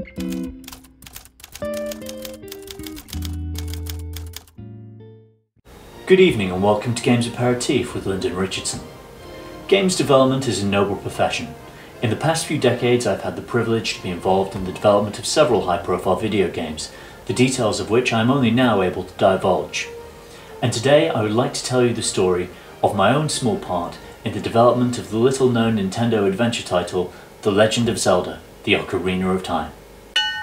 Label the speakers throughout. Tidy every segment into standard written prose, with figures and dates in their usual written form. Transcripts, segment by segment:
Speaker 1: Good evening and welcome to Games Aperitif with Lyndon Richardson. Games development is a noble profession. In the past few decades I've had the privilege to be involved in the development of several high-profile video games, the details of which I am only now able to divulge. And today I would like to tell you the story of my own small part in the development of the little-known Nintendo adventure title, The Legend of Zelda, The Ocarina of Time.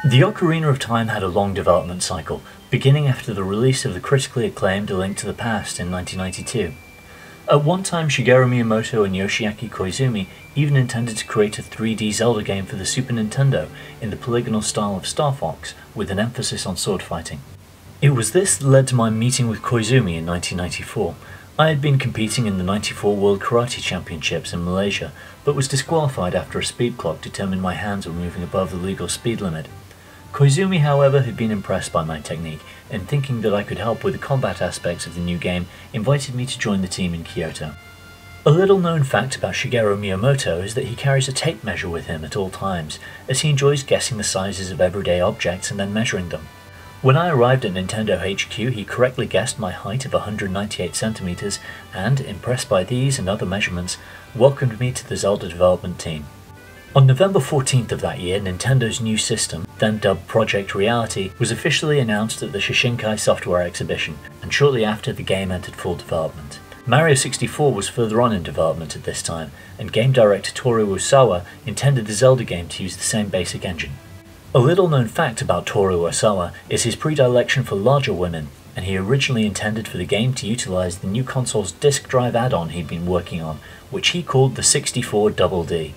Speaker 1: The Ocarina of Time had a long development cycle, beginning after the release of the critically acclaimed A Link to the Past in 1992. At one time, Shigeru Miyamoto and Yoshiaki Koizumi even intended to create a 3D Zelda game for the Super Nintendo in the polygonal style of Star Fox, with an emphasis on sword fighting. It was this that led to my meeting with Koizumi in 1994. I had been competing in the '94 World Karate Championships in Malaysia, but was disqualified after a speed clock determined my hands were moving above the legal speed limit. Koizumi, however, had been impressed by my technique, and thinking that I could help with the combat aspects of the new game, invited me to join the team in Kyoto. A little known fact about Shigeru Miyamoto is that he carries a tape measure with him at all times, as he enjoys guessing the sizes of everyday objects and then measuring them. When I arrived at Nintendo HQ, he correctly guessed my height of 198 centimeters and, impressed by these and other measurements, welcomed me to the Zelda development team. On November 14th of that year, Nintendo's new system, then dubbed Project Reality, was officially announced at the Shishinkai Software Exhibition, and shortly after the game entered full development. Mario 64 was further on in development at this time, and game director Toru Osawa intended the Zelda game to use the same basic engine. A little known fact about Toru Osawa is his predilection for larger women, and he originally intended for the game to utilize the new console's disk drive add-on he'd been working on, which he called the 64DD.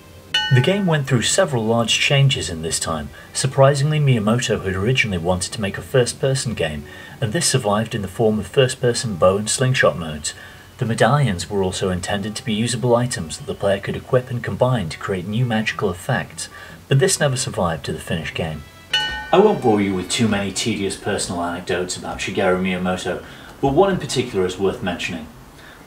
Speaker 1: The game went through several large changes in this time. Surprisingly, Miyamoto had originally wanted to make a first-person game, and this survived in the form of first-person bow and slingshot modes. The medallions were also intended to be usable items that the player could equip and combine to create new magical effects, but this never survived to the finished game. I won't bore you with too many tedious personal anecdotes about Shigeru Miyamoto, but one in particular is worth mentioning.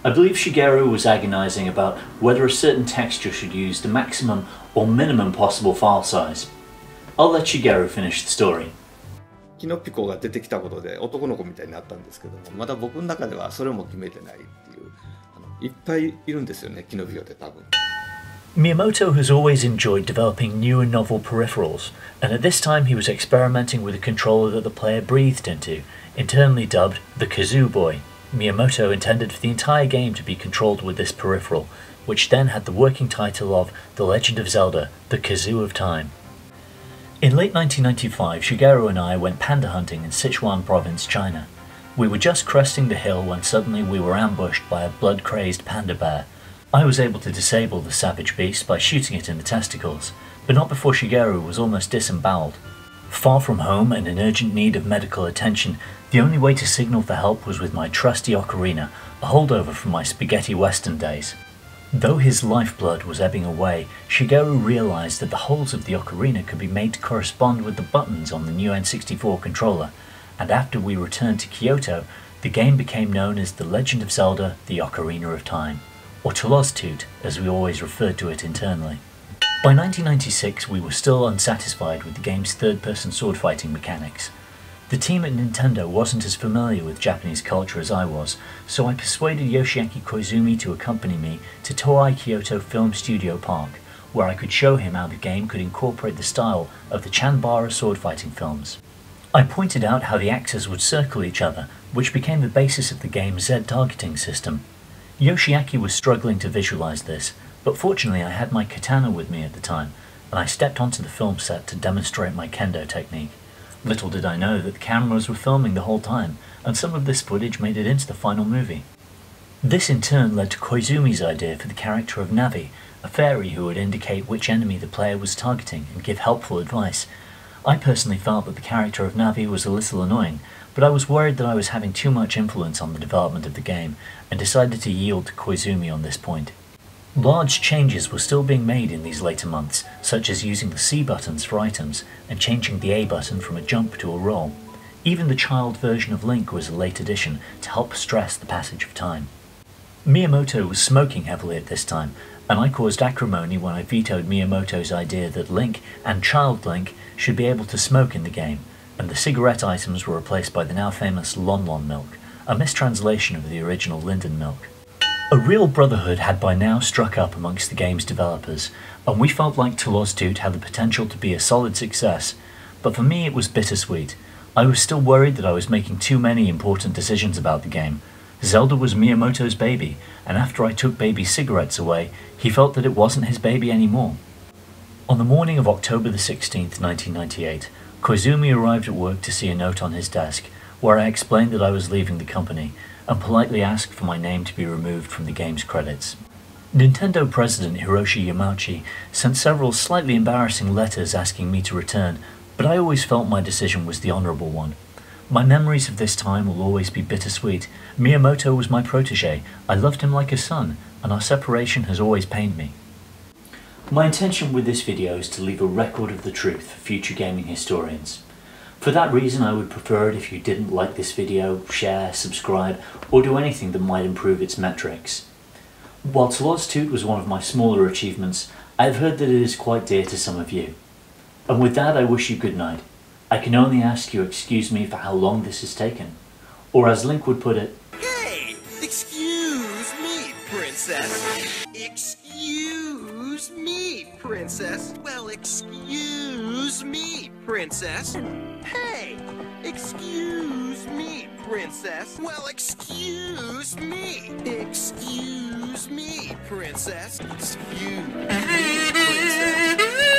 Speaker 1: I believe Shigeru was agonizing about whether a certain texture should use the maximum or minimum possible file size. I'll let Shigeru finish the story.
Speaker 2: キノピコが出てきたことで男の子みたいになったんですけども、まだ僕の中ではそれも決めてないっていう、いっぱいいるんですよね、キノピコって多分。
Speaker 1: Miyamoto has always enjoyed developing new and novel peripherals, and at this time he was experimenting with a controller that the player breathed into, internally dubbed the Kazoo Boy. Miyamoto intended for the entire game to be controlled with this peripheral, which then had the working title of The Legend of Zelda, The Kazoo of Time. In late 1995, Shigeru and I went panda hunting in Sichuan province, China. We were just cresting the hill when suddenly we were ambushed by a blood-crazed panda bear. I was able to disable the savage beast by shooting it in the testicles, but not before Shigeru was almost disemboweled. Far from home and in urgent need of medical attention, the only way to signal for help was with my trusty ocarina, a holdover from my spaghetti western days. Though his lifeblood was ebbing away, Shigeru realized that the holes of the ocarina could be made to correspond with the buttons on the new N64 controller, and after we returned to Kyoto, the game became known as The Legend of Zelda, The Ocarina of Time, or Tolostut, as we always referred to it internally. By 1996, we were still unsatisfied with the game's third-person sword-fighting mechanics. The team at Nintendo wasn't as familiar with Japanese culture as I was, so I persuaded Yoshiaki Koizumi to accompany me to Toei Kyoto Film Studio Park, where I could show him how the game could incorporate the style of the Chanbara sword-fighting films. I pointed out how the axes would circle each other, which became the basis of the game's Z targeting system. Yoshiaki was struggling to visualize this, but fortunately I had my katana with me at the time, and I stepped onto the film set to demonstrate my kendo technique. Little did I know that the cameras were filming the whole time, and some of this footage made it into the final movie. This in turn led to Koizumi's idea for the character of Navi, a fairy who would indicate which enemy the player was targeting and give helpful advice. I personally felt that the character of Navi was a little annoying, but I was worried that I was having too much influence on the development of the game, and decided to yield to Koizumi on this point. Large changes were still being made in these later months, such as using the C buttons for items, and changing the A button from a jump to a roll. Even the child version of Link was a late addition to help stress the passage of time. Miyamoto was smoking heavily at this time, and I caused acrimony when I vetoed Miyamoto's idea that Link and Child Link should be able to smoke in the game, and the cigarette items were replaced by the now famous Lon Lon milk, a mistranslation of the original Linden milk. A real brotherhood had by now struck up amongst the game's developers, and we felt like Tolosdut had the potential to be a solid success, but for me it was bittersweet. I was still worried that I was making too many important decisions about the game. Zelda was Miyamoto's baby, and after I took baby cigarettes away, he felt that it wasn't his baby anymore. On the morning of October the 16th, 1998, Koizumi arrived at work to see a note on his desk, where I explained that I was leaving the company, and politely asked for my name to be removed from the game's credits. Nintendo President Hiroshi Yamauchi sent several slightly embarrassing letters asking me to return, but I always felt my decision was the honourable one. My memories of this time will always be bittersweet. Miyamoto was my protege, I loved him like a son, and our separation has always pained me. My intention with this video is to leave a record of the truth for future gaming historians. For that reason, I would prefer it if you didn't like this video, share, subscribe, or do anything that might improve its metrics. While Tolosdut was one of my smaller achievements, I have heard that it is quite dear to some of you. And with that, I wish you good night. I can only ask you excuse me for how long this has taken. Or as Link would put it,
Speaker 3: Hey! Excuse me, princess! Excuse me, princess! Well, excuse me, princess! Hey! Excuse me, princess! Well, excuse me! Excuse me, princess! Excuse me, princess!